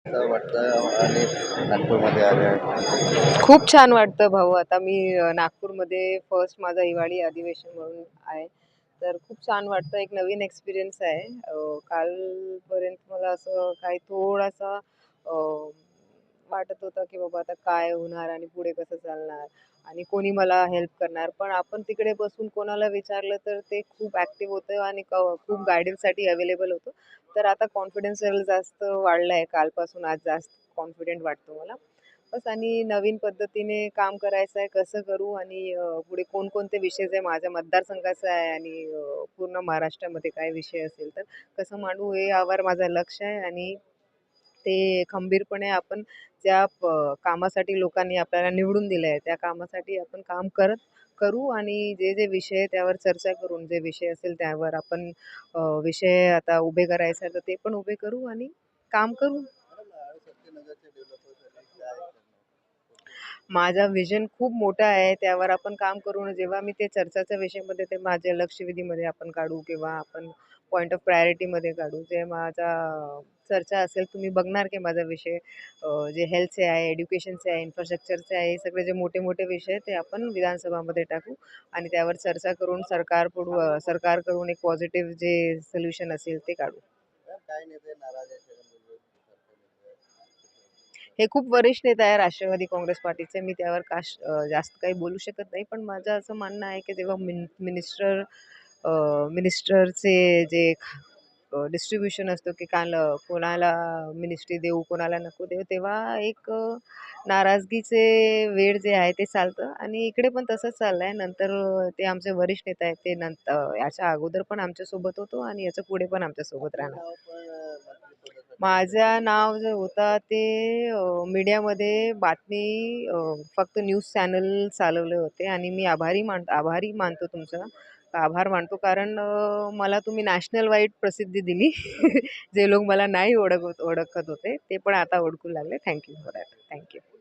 असं वाटतं आणि नागपूरमध्ये आले आहे. खूप छान वाटतं भाऊ. आता मी नागपूरमध्ये फर्स्ट माझा हिवाळी अधिवेशन म्हणून आहे. तर खूप छान वाटतं. एक नवीन एक्सपिरियन्स आहे. कालपर्यंत मला असं काही थोडासा अ, वाटत होतं, की बाबा आता काय होणार आणि पुढे कसं चालणार आणि कोणी मला हेल्प करणार. पण आपण तिकडे बसून कोणाला विचारलं तर ते खूप ॲक्टिव्ह होतं आणि खूप गाईडन्ससाठी अवेलेबल होतं. तर आता कॉन्फिडन्स लेव्हल जास्त वाढला आहे. कालपासून आज जास्त कॉन्फिडंट वाटतो मला. बस आणि नवीन पद्धतीने काम करायचं आहे, कसं करू आणि पुढे कोणकोणते विषय जे माझ्या मतदारसंघाचा आहे आणि पूर्ण महाराष्ट्रामध्ये काय विषय असेल तर कसं मांडू हे यावर माझं लक्ष आहे आणि ते खंबीरपणे आपण ज्या कामासाठी लोकांनी आपल्याला निवडून दिलं आहे, त्या कामासाठी आपण काम करू आणि जे विषय आहे त्यावर चर्चा करून जे विषय असेल त्यावर आपण विषय आता उभे करायचे आहे, तर ते पण उभे करू आणि काम करू. मॅडम शक्तीनगरचे डेव्हलपरसाठी काय करणार? माझा व्हिजन खूप मोठा आहे. त्यावर आपण काम करू. जेव्हा मी ते चर्चाच्या विषयामध्ये ते माझ्या लक्षवेधीमध्ये आपण काढू किंवा आपण पॉइंट ऑफ प्रायोरिटीमध्ये काढू. जे माझा चर्चा असेल, तुम्ही बघणार की माझा विषय जे हेल्थचे आहे, एज्युकेशनचे आहे, इन्फ्रास्ट्रक्चरचे आहे, हे सगळे जे मोठे-मोठे विषय आहेत, ते आपण विधानसभामध्ये टाकू आणि त्यावर चर्चा करून सरकारकडून एक पॉझिटिव्ह जे सोल्युशन असेल ते काढू. मॅडम काय नेते नाराज आहे छगन भुजबळ हे खूप वरिष्ठ नेता आहे राष्ट्रवादी काँग्रेस पार्टीचे. मी त्यावर जास्त काही बोलू शकत नाही. पण माझं असं म्हणणं आहे, की जेव्हा मिनिस्टरचे जे डिस्ट्रिब्युशन असतो, की काल कोणाला मिनिस्ट्री देऊ, कोणाला नको देऊ, तेव्हा एक नाराजगीचे वेळ जे आहे ते चालतं आणि इकडे पण तसंच चाललंय. नंतर ते आमचे वरिष्ठ नेता आहेत, ते याच्या अगोदर पण आमच्यासोबत होतो आणि याच्या पुढे पण आमच्यासोबत आपलं राहणार. नाव पण मंत्रिपदासाठी माझं नाव जे होतं ते मीडियामध्ये बातमी फक्त न्यूज चॅनल चालवले होते आणि मी आभारी मानतो तुमचा. आभार मानतो कारण मला तुम्ही नॅशनल वाईड प्रसिद्धी दिली. जे लोक मला नाही ओळखत होते, ते पण आता ओळखू लागले. Thank you for that. Thank you.